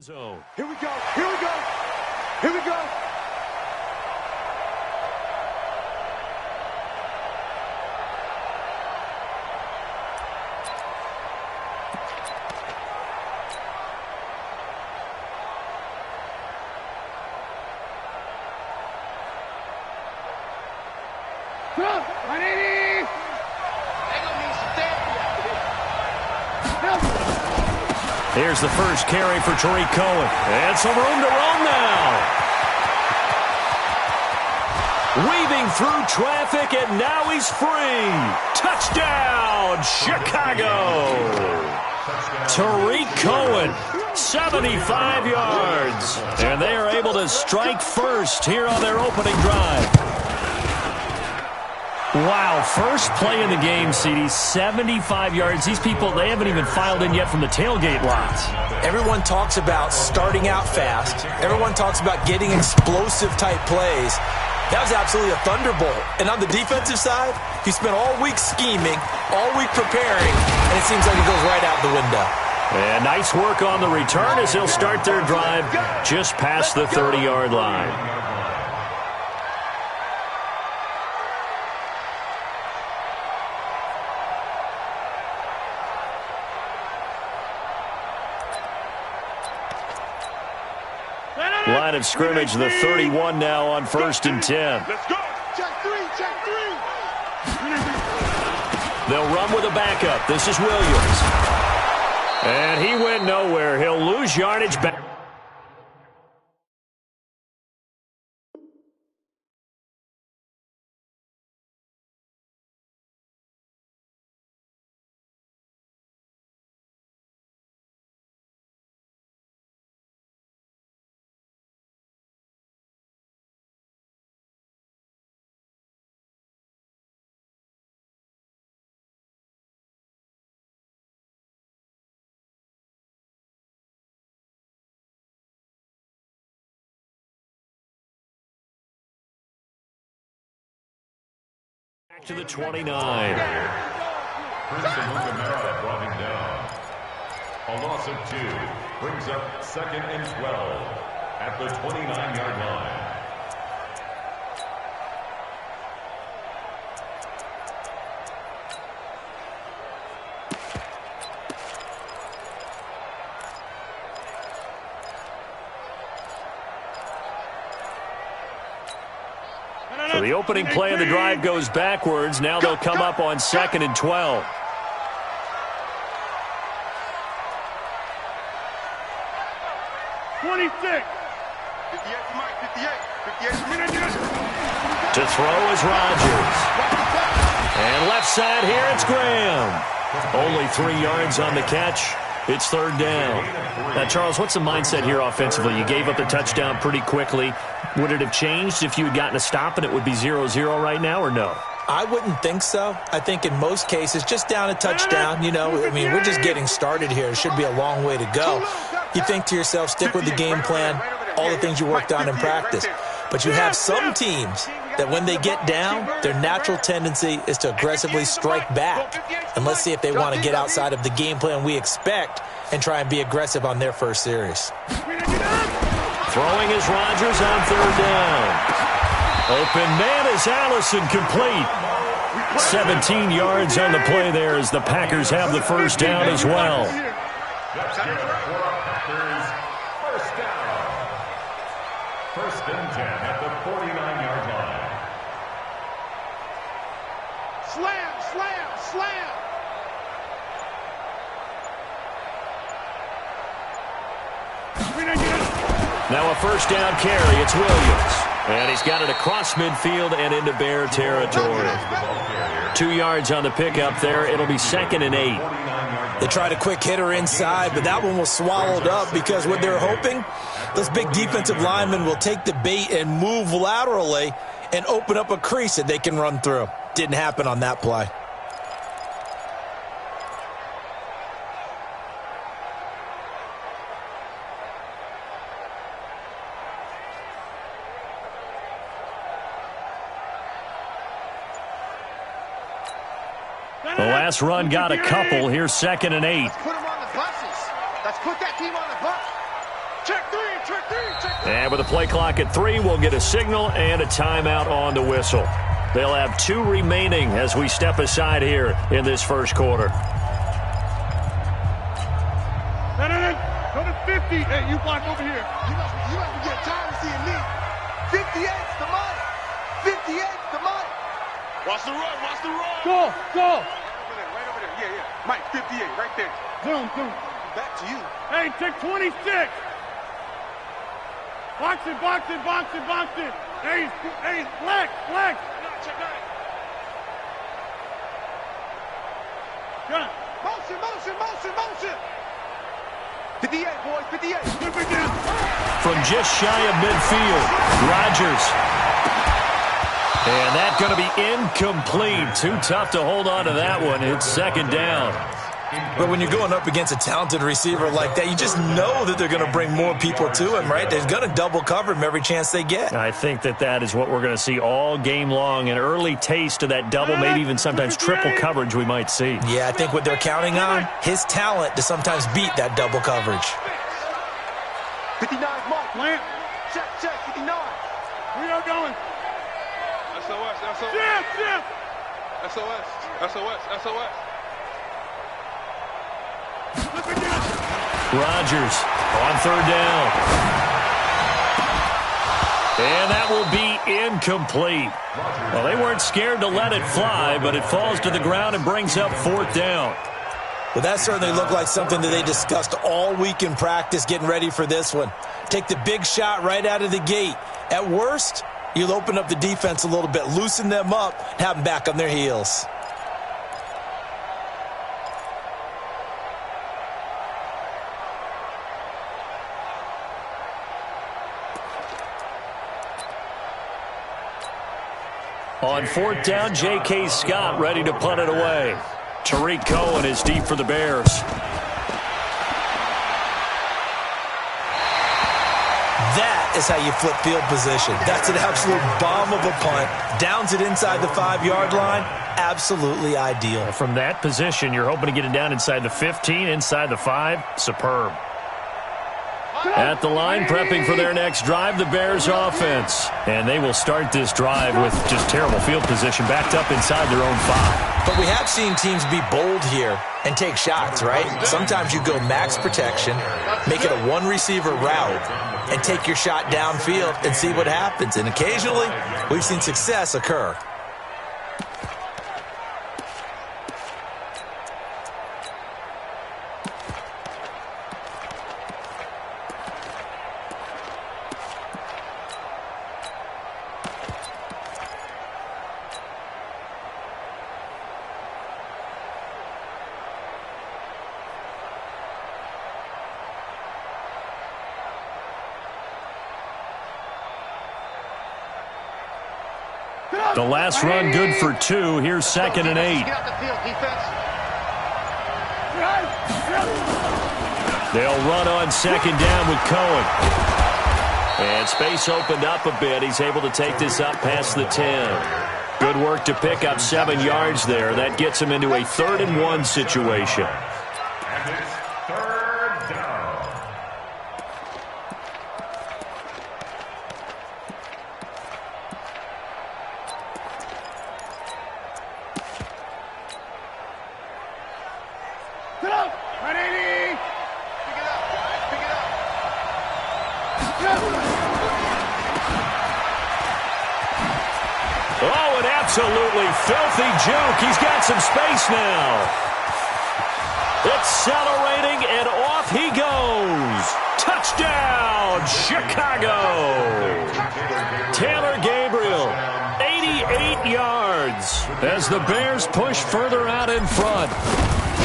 zone. Here we go. Here we go. Here we go. Here's the first carry for Tariq Cohen. And some room to run now. Weaving through traffic, and now he's free. Touchdown, Chicago. Tariq Cohen, 75 yards. And they are able to strike first here on their opening drive. Wow, first play in the game, CD, 75 yards. These people, they haven't even filed in yet from the tailgate lots. Everyone talks about starting out fast. Everyone talks about getting explosive-type plays. That was absolutely a thunderbolt. And on the defensive side, he spent all week scheming, all week preparing, and it seems like it goes right out the window. And nice work on the return as they'll start their drive just past the 30-yard line. Line of scrimmage, the 31 now on 1st and 10. Let's go. Check three. They'll run with a backup. This is Williams. And he went nowhere. He'll lose yardage back. Back to the 29. Brought him down. A loss of 2 brings up 2nd and 12 at the 29-yard line. So the opening play of the drive goes backwards. Now they'll come up on 2nd and 12. To throw is Rodgers. And left side here, it's Graham. Only 3 yards on the catch. It's 3rd down. Now, Charles, what's the mindset here offensively? You gave up the touchdown pretty quickly. Would it have changed if you had gotten a stop and it would be 0-0 right now, or no? I wouldn't think so. I think in most cases, just down a touchdown, we're just getting started here. It should be a long way to go. You think to yourself, stick with the game plan, all the things you worked on in practice. But you have some teams that when they get down, their natural tendency is to aggressively strike back. And let's see if they want to get outside of the game plan we expect and try and be aggressive on their first series. Throwing is Rodgers on 3rd down. Open man is Allison, complete. 17 yards on the play there as the Packers have the 1st down as well. First down. 1st and 10 at the 49-yard line. Slam. Now a 1st down carry. It's Williams. And he's got it across midfield and into Bear territory. 2 yards on the pickup there. It'll be 2nd and 8. They tried a quick hitter inside, but that one was swallowed up because what they're hoping, those big defensive linemen will take the bait and move laterally and open up a crease that they can run through. Didn't happen on that play. The last run got a couple. Here's 2nd and 8. Let's put them on the buses. Let's put that team on the bus. Check three, check three, check three. And with a play clock at 3, we'll get a signal and a timeout on the whistle. They'll have 2 remaining as we step aside here in this first quarter. No. Go to 50. Hey, you block over here. You must be getting tired of seeing me. 58's the money. 58's the money. Watch the run, watch the run. Go. Right over there. Yeah. Mike, 58, right there. Zoom. Back to you. Hey, take 26. Box it. Hey, flex. Check that. Gun. Motion. 58, boys, 58. From just shy of midfield, Rodgers. And that's going to be incomplete. Too tough to hold on to that one. It's second down. But when you're going up against a talented receiver like that, you just know that they're going to bring more people to him, right? They're going to double cover him every chance they get. I think that is what we're going to see all game long. An early taste of that double, maybe even sometimes triple coverage we might see. Yeah, I think what they're counting on, his talent to sometimes beat that double coverage. 59 mark. Plant. Check, 59. We are going. SOS. Shift. SOS. Rodgers on third down. And that will be incomplete. Well, they weren't scared to let it fly, but it falls to the ground and brings up fourth down. Well, that certainly looked like something that they discussed all week in practice getting ready for this one. Take the big shot right out of the gate. At worst, you'll open up the defense a little bit, loosen them up, and have them back on their heels. On fourth down, J.K. Scott ready to punt it away. Tariq Cohen is deep for the Bears. That is how you flip field position. That's an absolute bomb of a punt. Downs it inside the 5-yard line. Absolutely ideal. From that position, you're hoping to get it down inside the 15, inside the 5. Superb. At the line, prepping for their next drive, the Bears offense. And they will start this drive with just terrible field position, backed up inside their own 5. But we have seen teams be bold here and take shots, right? Sometimes you go max protection, make it a one-receiver route, and take your shot downfield and see what happens. And occasionally, we've seen success occur. The last run good for 2. Here's 2nd and 8. They'll run on 2nd down with Cohen. And space opened up a bit. He's able to take this up past the 10. Good work to pick up 7 yards there. That gets him into a 3rd and 1 situation. And it's 3rd down. Oh, an absolutely filthy juke. He's got some space now. Accelerating, and off he goes. Touchdown, Chicago. Taylor Gabriel, 88 yards as the Bears push further out in front.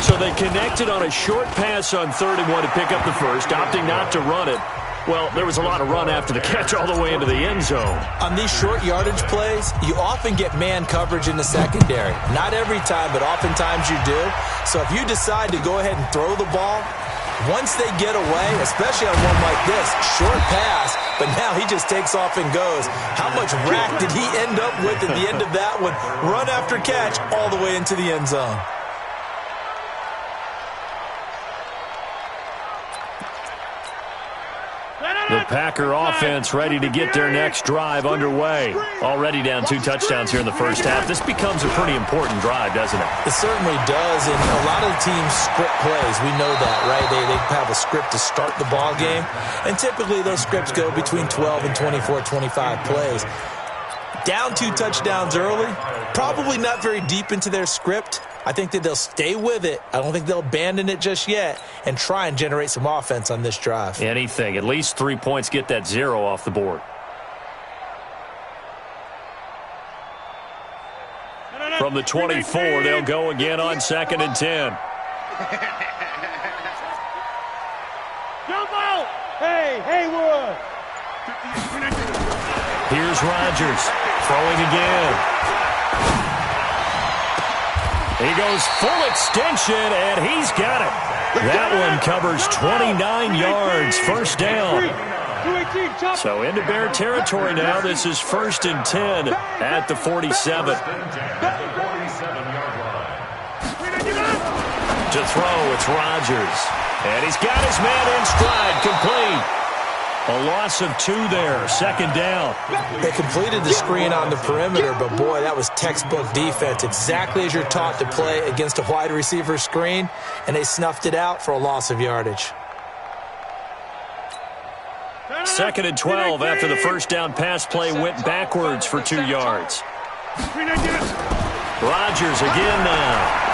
So they connected on a short pass on 3rd and 1 to pick up the first, opting not to run it. Well, there was a lot of run after the catch all the way into the end zone. On these short yardage plays, you often get man coverage in the secondary. Not every time, but oftentimes you do. So if you decide to go ahead and throw the ball, once they get away, especially on one like this, short pass, but now he just takes off and goes. How much rack did he end up with at the end of that one? Run after catch all the way into the end zone. The Packer offense ready to get their next drive underway. Already down 2 touchdowns here in the first half. This becomes a pretty important drive, doesn't it? It certainly does, and a lot of the teams script plays. We know that, right? They have a script to start the ball game, and typically those scripts go between 12 and 24, 25 plays. Down 2 touchdowns early, probably not very deep into their script. I think that they'll stay with it. I don't think they'll abandon it just yet and try and generate some offense on this drive. Anything. At least 3 points, get that 0 off the board. From the 24, they'll go again on 2nd and 10. Jump out! Hey, Haywood! Here's Rodgers, throwing again. He goes full extension, and he's got it. That one covers 29 yards, first down. So into Bear territory now. This is 1st and 10 at the 47. To throw, it's Rodgers. And he's got his man in stride, complete. A loss of 2 there, 2nd down. They completed the screen on the perimeter, but boy, that was textbook defense. Exactly as you're taught to play against a wide receiver screen, and they snuffed it out for a loss of yardage. 2nd and 12 after the first down pass play went backwards for 2 yards. Rodgers again now.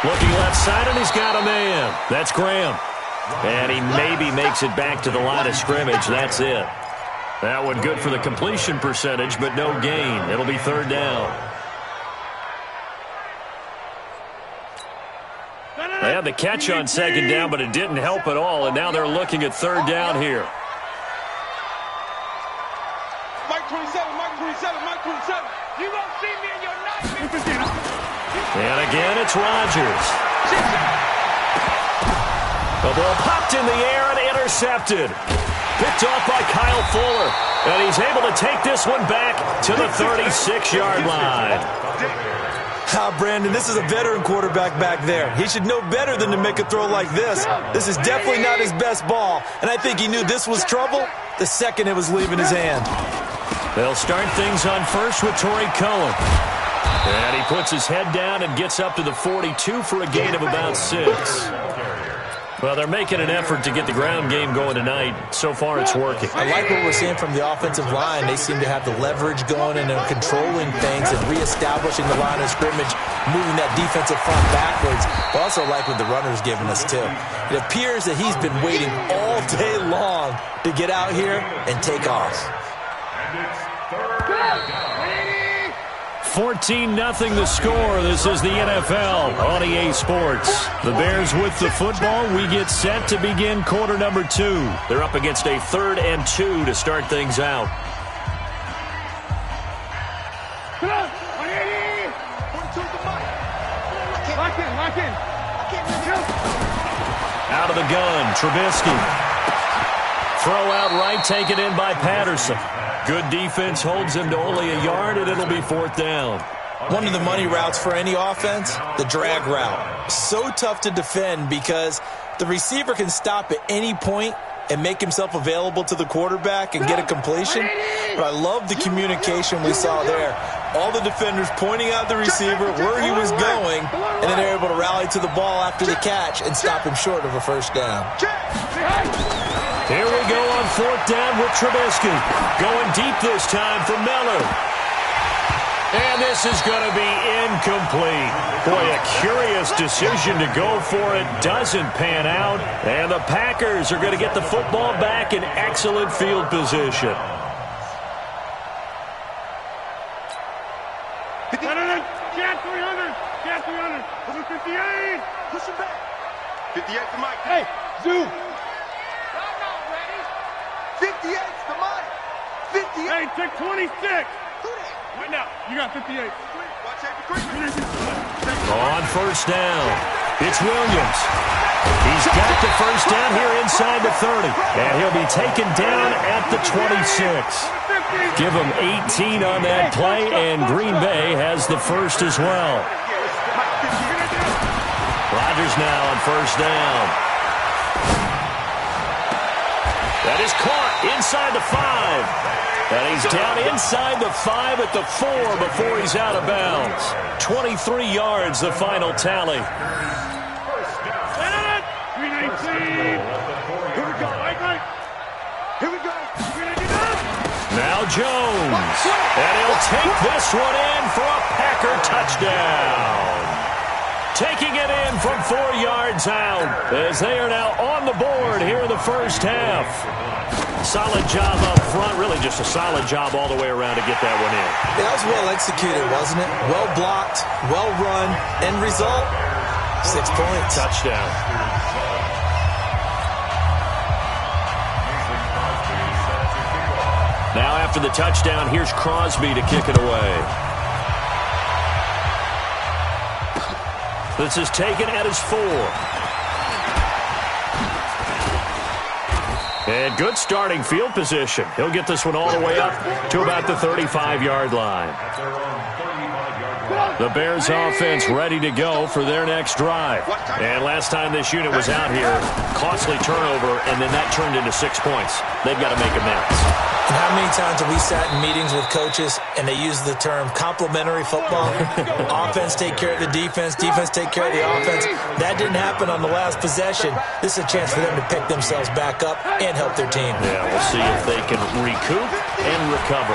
Looking left side, and he's got a man. That's Graham. And he maybe makes it back to the line of scrimmage. That's it. That one good for the completion percentage, but no gain. It'll be 3rd down. They had the catch on 2nd down, but it didn't help at all, and now they're looking at 3rd down here. Mike 27, Mike 27, Mike 27. You won't see me in your nightmare. And again, it's Rodgers. The ball popped in the air and intercepted. Picked off by Kyle Fuller. And he's able to take this one back to the 36-yard line. Brandon, this is a veteran quarterback back there. He should know better than to make a throw like this. This is definitely not his best ball. And I think he knew this was trouble the second it was leaving his hand. They'll start things on first with Torrey Cohen. And he puts his head down and gets up to the 42 for a gain of about 6. Well, they're making an effort to get the ground game going tonight. So far, it's working. I like what we're seeing from the offensive line. They seem to have the leverage going, and they're controlling things and reestablishing the line of scrimmage, moving that defensive front backwards. But also like what the runner's giving us, too. It appears that he's been waiting all day long to get out here and take off. 14-0 the score. This is the NFL on EA Sports. The Bears with the football. We get set to begin quarter number 2. They're up against a 3rd and 2 to start things out. Out of the gun, Trubisky. Throw out right, taken in by Patterson. Good defense holds him to only a yard, and it'll be 4th down. One of the money routes for any offense, the drag route. So tough to defend because the receiver can stop at any point and make himself available to the quarterback and get a completion. But I love the communication we saw there. All the defenders pointing out the receiver where he was going, and then they're able to rally to the ball after the catch and stop him short of a 1st down. Here we go on 4th down with Trubisky. Going deep this time for Miller. And this is going to be incomplete. Boy, a curious decision to go for it. Doesn't pan out. And the Packers are going to get the football back in excellent field position. Cat 300. Cat 300. Over 58. Push him back. 58 to Mike. Hey, Zoo. 58's the money. 58. Hey, take 26. Right now, you got 58. On 1st down, it's Williams. He's got the 1st down here inside the 30. And he'll be taken down at the 26. Give him 18 on that play, and Green Bay has the 1st as well. Rodgers now on 1st down. That is caught inside the 5. And he's down inside the 5 at the 4 before he's out of bounds. 23 yards, the final tally. Now Jones. And he'll take this one in for a Packer touchdown. Taking it in from 4 yards out as they are now on the board here in the first half. Solid job up front, really just a solid job all the way around to get that one in. That was well executed, wasn't it? Well blocked, well run. End result, 6 points. Touchdown. Now after the touchdown, here's Crosby to kick it away. This is taken at his 4. And good starting field position. He'll get this one all the way up to about the 35-yard line. The Bears offense ready to go for their next drive. And last time this unit was out here, costly turnover, and then that turned into 6 points. They've got to make amends. And how many times have we sat in meetings with coaches and they use the term complementary football? Offense take care of the defense, defense take care of the offense. That didn't happen on the last possession. This is a chance for them to pick themselves back up and help their team. Yeah, we'll see if they can recoup and recover.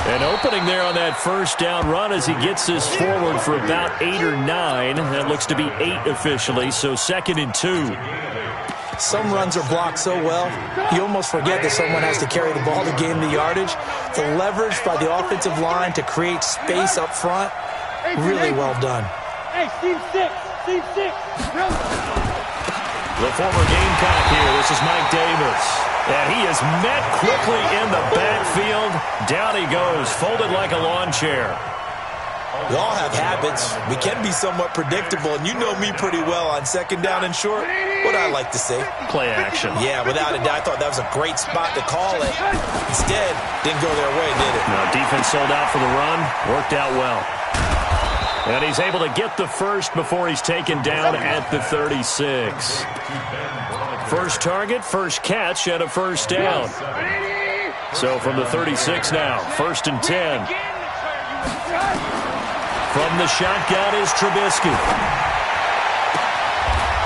An opening there on that first down run as he gets this forward for about 8 or 9. That looks to be 8 officially, so 2nd and 2. Some runs are blocked so well, you almost forget that someone has to carry the ball to gain the yardage. The leverage by the offensive line to create space up front, really well done. Hey, Steve 6. The former Gamecock here. This is Mike Davis. And he is met quickly in the backfield. Down he goes, folded like a lawn chair. We all have habits. We can be somewhat predictable, and you know me pretty well on 2nd down and short. What I like to say? Play action. Yeah, without a doubt. I thought that was a great spot to call it. Instead, didn't go their way, did it? No, defense sold out for the run. Worked out well. And he's able to get the first before he's taken down at the 36. First target, first catch, and a first down. So from the 36 now, 1st and 10. From the shotgun is Trubisky.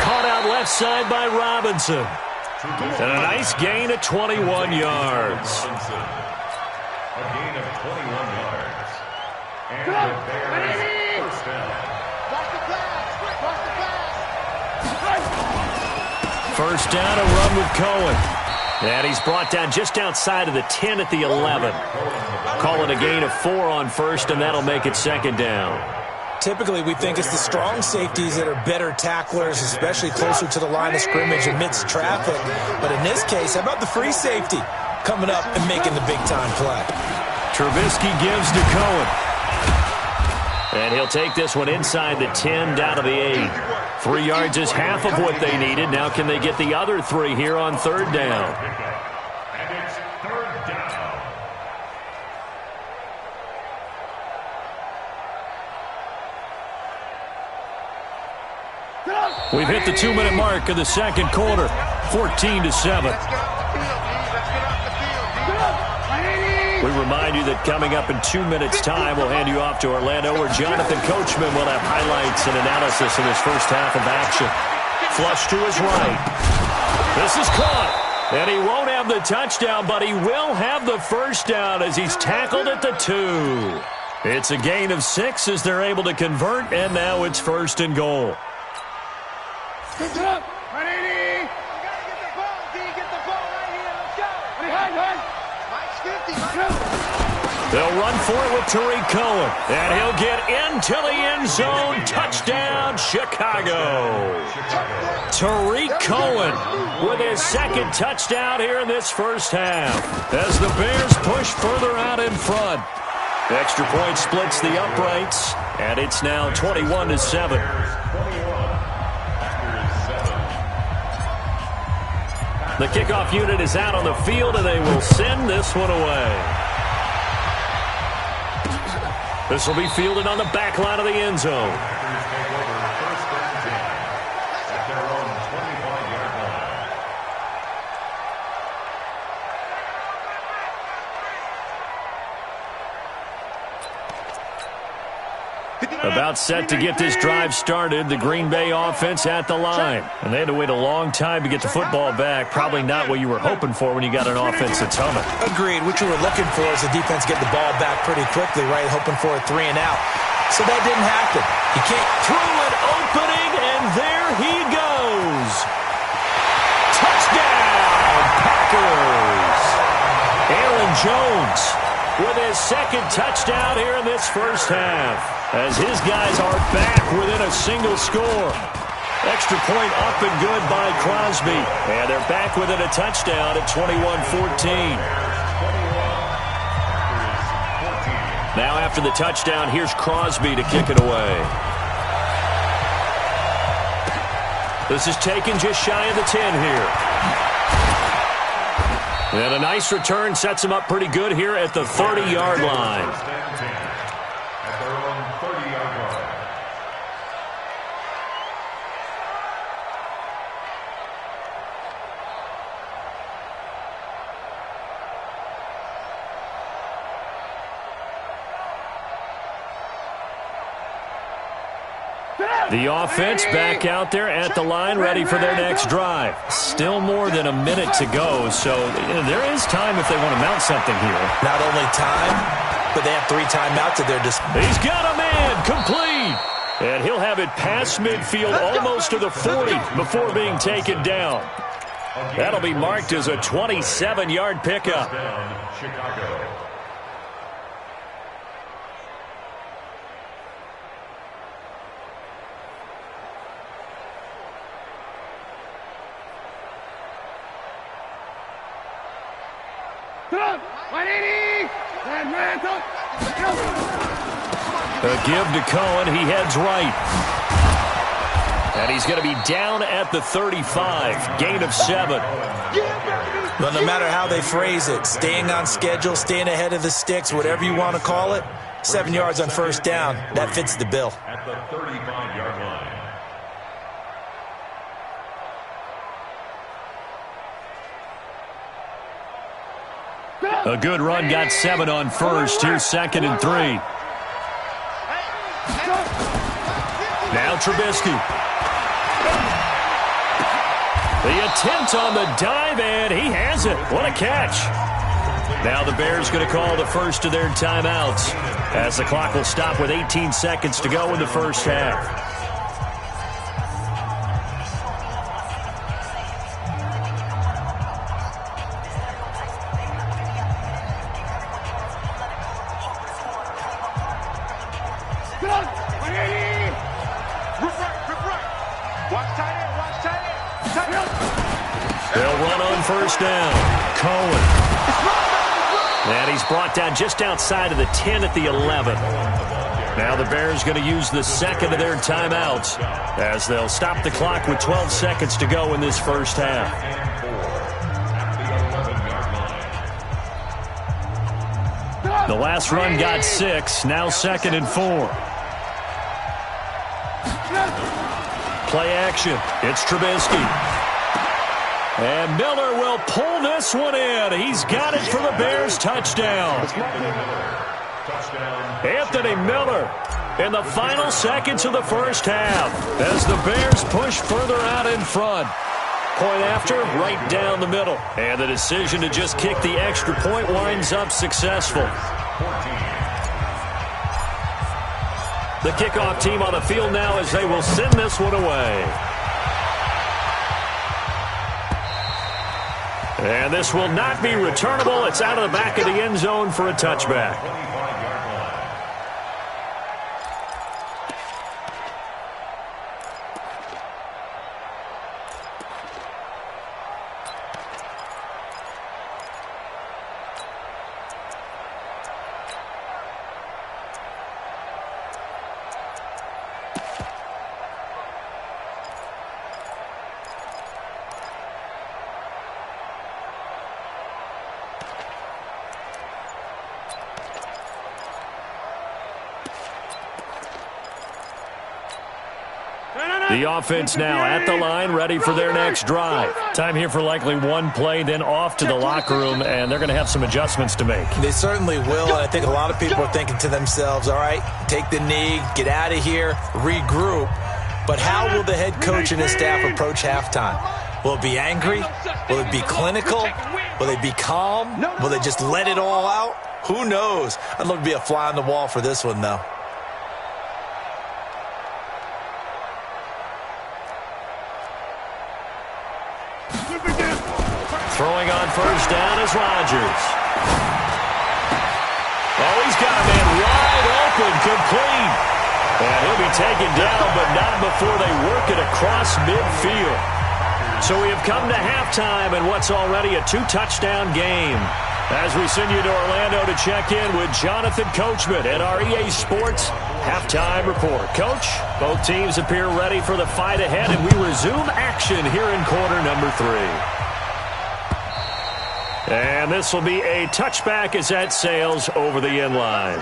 Caught out left side by Robinson. And a nice gain of 21 yards. A gain of 21 yards. And the Bears first down. First down, a run with Cohen. And he's brought down just outside of the 10 at the 11. Call it a gain of 4 on first, and that'll make it 2nd down. Typically, we think it's the strong safeties that are better tacklers, especially closer to the line of scrimmage amidst traffic. But in this case, how about the free safety coming up and making the big-time play? Trubisky gives to Cohen. And he'll take this one inside the 10, down to the 8. 3 yards is half of what they needed. Now can they get the other 3 here on 3rd down? And it's 3rd down. We've hit the 2-minute mark of the 2nd quarter. 14-7. We remind you that coming up in 2 minutes' time, we'll hand you off to Orlando, where Jonathan Coachman will have highlights and analysis in his first half of action. Flush to his right. This is caught. And he won't have the touchdown, but he will have the first down as he's tackled at the 2. It's a gain of 6 as they're able to convert, and now it's 1st and goal. They'll run for it with Tariq Cohen. And he'll get into the end zone. Touchdown, Chicago. Tariq Cohen with his 2nd touchdown here in this first half as the Bears push further out in front. Extra point splits the uprights, and it's now 21-7. The kickoff unit is out on the field, and they will send this one away. This will be fielded on the back line of the end zone. About set to get this drive started, the Green Bay offense at the line. And they had to wait a long time to get the football back. Probably not what you were hoping for when you got an offense that's humming. Agreed. What you were looking for is the defense get the ball back pretty quickly, right? Hoping for a 3 and out. So that didn't happen. You can't. Through an opening, and there he goes. Touchdown, Packers. Aaron Jones with his second touchdown here in this first half, as his guys are back within a single score. Extra point up and good by Crosby. And they're back within a touchdown at 21-14. Now after the touchdown, here's Crosby to kick it away. This is taken just shy of the 10 here. And a nice return sets him up pretty good here at the 30-yard line. At their own 30-yard line. The offense back out there at the line, ready for their next drive. Still more than a minute to go, so there is time if they want to mount something here. Not only time, but they have 3 timeouts at their disposal. He's got a man, complete. And he'll have it past midfield, almost to the 40 before being taken down. That'll be marked as a 27-yard pickup. Chicago. A give to Cohen. He heads right. And he's going to be down at the 35. Gain of 7. But no matter how they phrase it, staying on schedule, staying ahead of the sticks, whatever you want to call it, 7 yards on first down, that fits the bill. At the 35-yard line. A good run, got 7 on first. Here's 2nd and 3. Now Trubisky. The attempt on the dive, and he has it. What a catch. Now the Bears going to call the first of their timeouts, as the clock will stop with 18 seconds to go in the first half. They'll run on first down. Cohen. And he's brought down just outside of the 10 at the 11. Now the Bears going to use the second of their timeouts, as they'll stop the clock with 12 seconds to go in this first half. The last run got 6. Now 2nd and 4. Play action. It's Trubisky. And Miller will pull this one in. He's got it for the Bears touchdown. Anthony Miller in the final seconds of the first half, as the Bears push further out in front. Point after, right down the middle. And the decision to just kick the extra point winds up successful. The kickoff team on the field now, as they will send this one away. And this will not be returnable. It's out of the back of the end zone for a touchback. The offense now at the line, ready for their next drive. Time here for likely one play, then off to the locker room, and they're going to have some adjustments to make. They certainly will, and I think a lot of people are thinking to themselves, all right, take the knee, get out of here, regroup. But how will the head coach and his staff approach halftime? Will it be angry? Will it be clinical? Will they be calm? Will they just let it all out? Who knows? I'd love to be a fly on the wall for this one, though. Throwing on first down is Rodgers. Oh, he's got a man wide open, complete. And he'll be taken down, but not before they work it across midfield. So we have come to halftime in what's already a 2-touchdown game. As we send you to Orlando to check in with Jonathan Coachman at our EA Sports Halftime Report. Coach, both teams appear ready for the fight ahead, and we resume action here in quarter number 3. And this will be a touchback as that sails over the end line.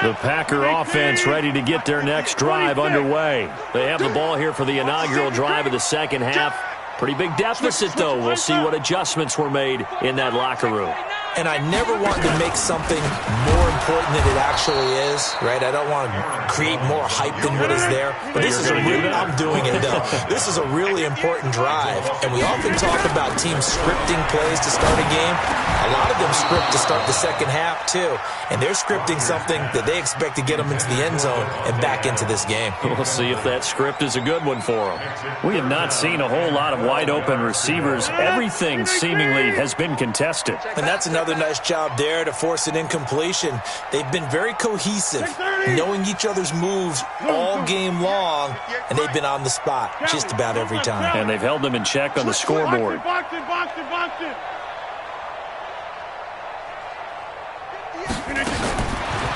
The Packer offense ready to get their next drive underway. They have the ball here for the inaugural drive of the second half. Pretty big deficit, though. We'll see what adjustments were made in that locker room. And I never want to make something more important than it actually is, right? I don't want to create more hype than what is there. But this is I'm doing it, though. This is a really important drive. And we often talk about teams scripting plays to start a game. A lot of them script to start the second half, too. And they're scripting something that they expect to get them into the end zone and back into this game. We'll see if that script is a good one for them. We have not seen a whole lot of wide-open receivers. Everything seemingly has been contested. And that's another nice job there to force an incompletion. They've been very cohesive, knowing each other's moves all game long, and they've been on the spot just about every time. And they've held them in check on the scoreboard.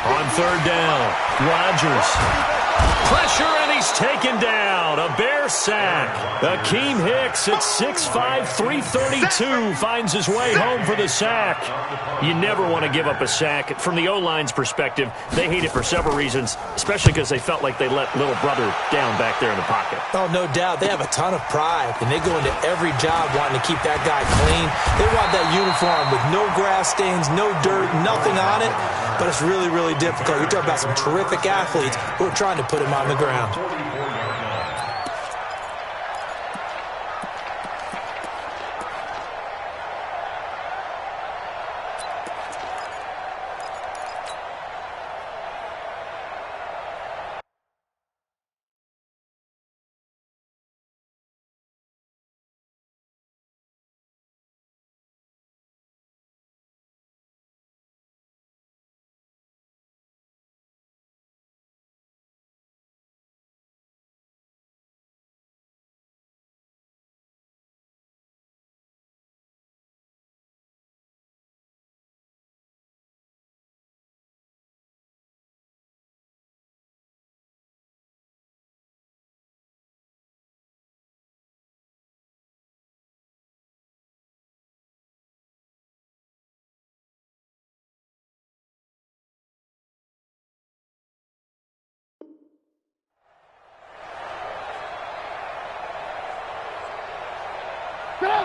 On third down, Rodgers. Pressure, and he's taken down. A Bear sack. Akeem Hicks at 6'5", 332 finds his way home for the sack. You never want to give up a sack. From the O-line's perspective, they hate it for several reasons, especially because they felt like they let little brother down back there in the pocket. Oh, no doubt. They have a ton of pride, and they go into every job wanting to keep that guy clean. They want that uniform with no grass stains, no dirt, nothing on it. But it's really, really difficult. You're talking about some terrific athletes who are trying to put him on the ground.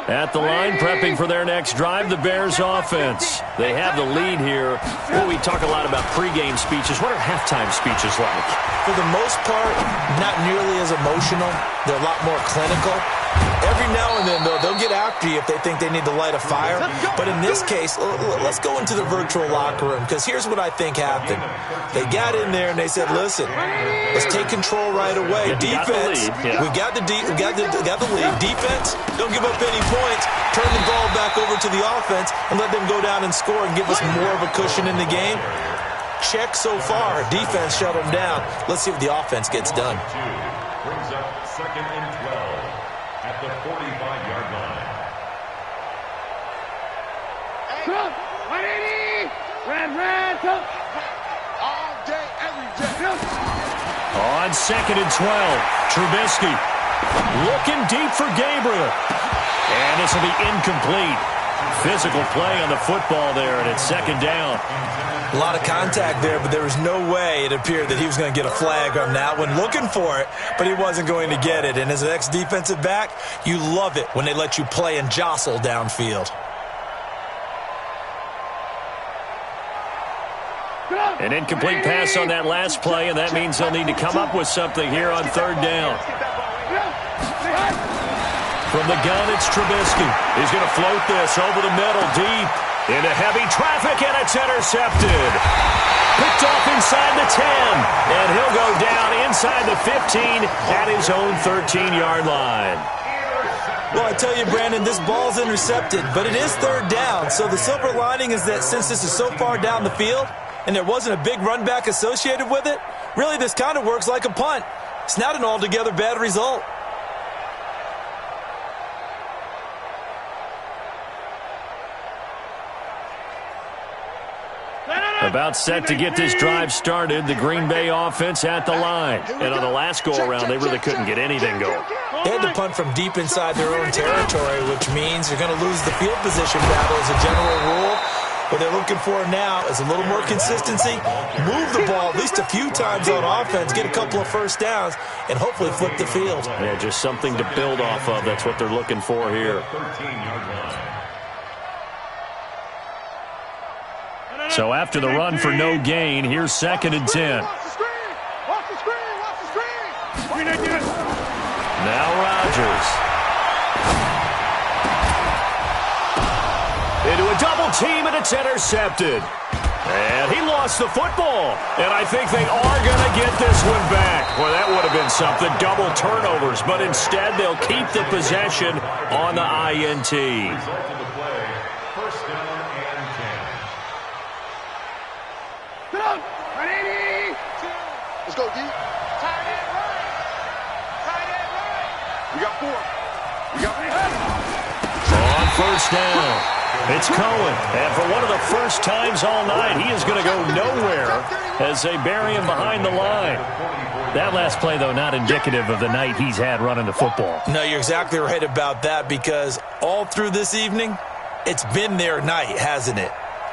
At the line, prepping for their next drive, the Bears offense. They have the lead here. Well, we talk a lot about pregame speeches. What are halftime speeches like? For the most part, not nearly as emotional. They're a lot more clinical. Every now and then, though, they'll get after you if they think they need to light a fire. But in this case, let's go into the virtual locker room, because here's what I think happened. They got in there and they said, listen, let's take control right away. Defense, we got the lead. Defense, don't give up any points. Turn the ball back over to the offense and let them go down and score and give us more of a cushion in the game. Check so far. Defense shut them down. Let's see what the offense gets done. Brings up 2nd and 12 at the 45-yard line. Red, coach. All day, every day. On 2nd and 12, Trubisky looking deep for Gabriel. And this will be incomplete. Physical play on the football there, and it's second down. A lot of contact there, but there was no way it appeared that he was going to get a flag on that one. Looking for it, but he wasn't going to get it. And as an ex-defensive back, you love it when they let you play and jostle downfield. An incomplete pass on that last play, and that means they'll need to come up with something here on third down. From the gun, it's Trubisky. He's going to float this over the middle, deep into heavy traffic, and it's intercepted. Picked off inside the 10, and he'll go down inside the 15 at his own 13-yard line. Well, I tell you, Brandon, this ball's intercepted, but it is third down. So the silver lining is that since this is so far down the field and there wasn't a big run back associated with it, really this kind of works like a punt. It's not an altogether bad result. About set to get this drive started, the Green Bay offense at the line. And on the last go-around, they really couldn't get anything going. They had to punt from deep inside their own territory, which means you're going to lose the field position battle as a general rule. What they're looking for now is a little more consistency, move the ball at least a few times on offense, get a couple of first downs, and hopefully flip the field. Yeah, just something to build off of. That's what they're looking for here. So after the run for no gain, here's second and 10. Watch the screen! Watch the screen! Watch the screen! Now Rodgers. Into a double team, and it's intercepted. And he lost the football. And I think they are going to get this one back. Well, that would have been something. Double turnovers. But instead, they'll keep the possession on the INT. Let's go, D. Tight end right. Tight end right. We got 4. We got 4. On first down, it's Cohen. And for one of the first times all night, he is going to go nowhere as they bury him behind the line. That last play, though, not indicative of the night he's had running the football. No, you're exactly right about that, because all through this evening, it's been their night, hasn't it?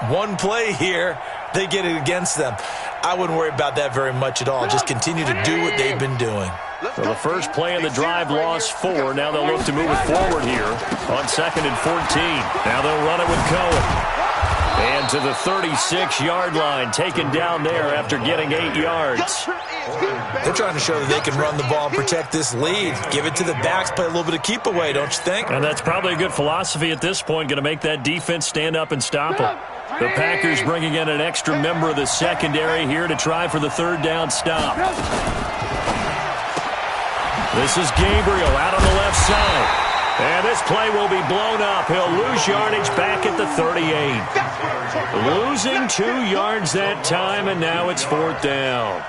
One play here, they get it against them. I wouldn't worry about that very much at all. Just continue to do what they've been doing. So the first play of the drive lost 4. Now they'll look to move it forward here on second and 14. Now they'll run it with Cohen. And to the 36-yard line, taken down there after getting 8 yards. They're trying to show that they can run the ball and protect this lead. Give it to the backs, play a little bit of keep away, don't you think? And that's probably a good philosophy at this point, going to make that defense stand up and stop them. The Packers bringing in an extra member of the secondary here to try for the third down stop. This is Gabriel out on the left side. And this play will be blown up. He'll lose yardage back at the 38. Losing 2 yards that time, and now it's fourth down.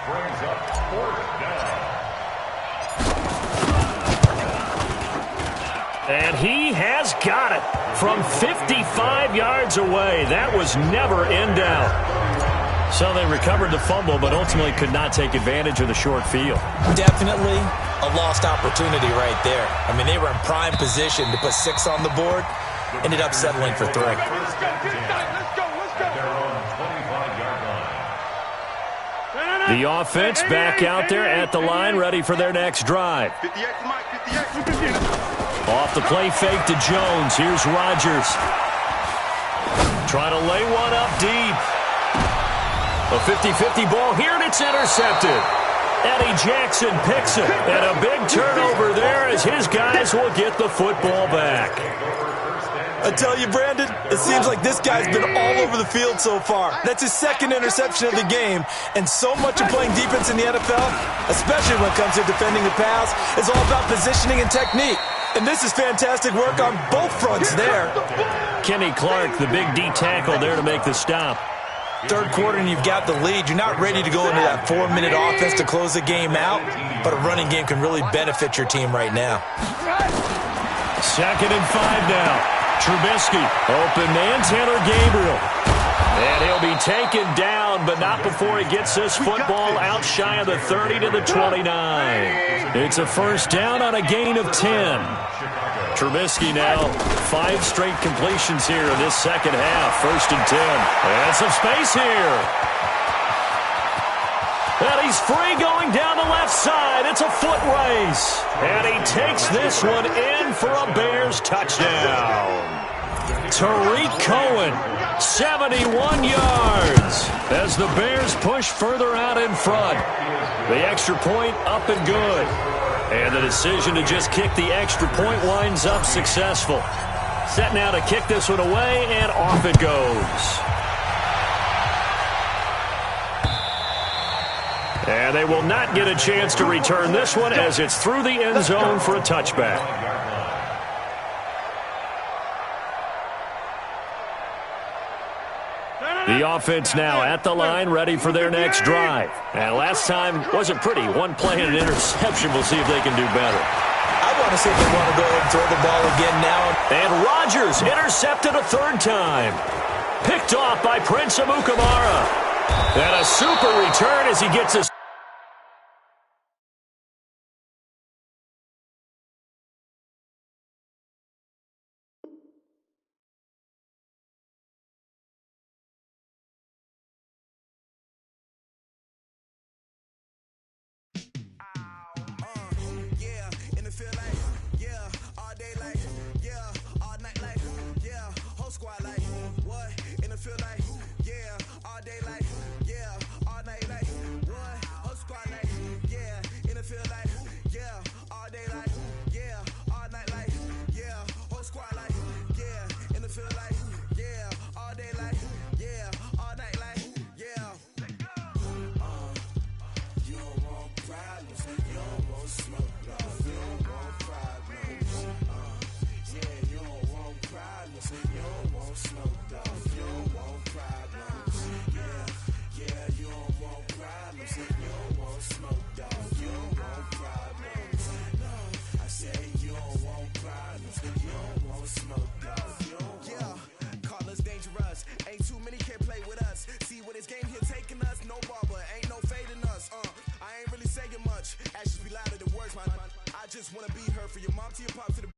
And he has got it from 55 yards away. That was never in doubt. So they recovered the fumble, but ultimately could not take advantage of the short field. Definitely a lost opportunity right there. I mean, they were in prime position to put 6 on the board. Ended up settling for 3. The offense back out there at the line, ready for their next drive. Off the play fake to Jones. Here's Rodgers. Trying to lay one up deep. A 50-50 ball here, and it's intercepted. Eddie Jackson picks it. And a big turnover there as his guys will get the football back. I tell you, Brandon, it seems like this guy's been all over the field so far. That's his second interception of the game. And so much of playing defense in the NFL, especially when it comes to defending the pass, is all about positioning and technique. And this is fantastic work on both fronts there. Kenny Clark, the big D tackle there to make the stop. Third quarter and you've got the lead. You're not ready to go into that 4-minute offense to close the game out, but a running game can really benefit your team right now. Second and 5 now. Trubisky, open man, Taylor Gabriel. And he'll be taken down, but not before he gets this football out shy of the 30 to the 29. It's a first down on a gain of 10. Trubisky now, 5 straight completions here in this second half. 1st and 10. And some space here. And he's free going down the left side. It's a foot race. And he takes this one in for a Bears touchdown. Tariq Cohen, 71 yards as the Bears push further out in front. The extra point up and good. And the decision to just kick the extra point winds up successful. Set now to kick this one away, and off it goes. And they will not get a chance to return this one as it's through the end zone for a touchback. The offense now at the line, ready for their next drive. And last time wasn't pretty. One play and an interception. We'll see if they can do better. I want to see if they want to go ahead and throw the ball again now. And Rodgers intercepted a 3rd time. Picked off by Prince Amukamara. And a super return as he gets his... Just wanna be her for your mom to your pop to the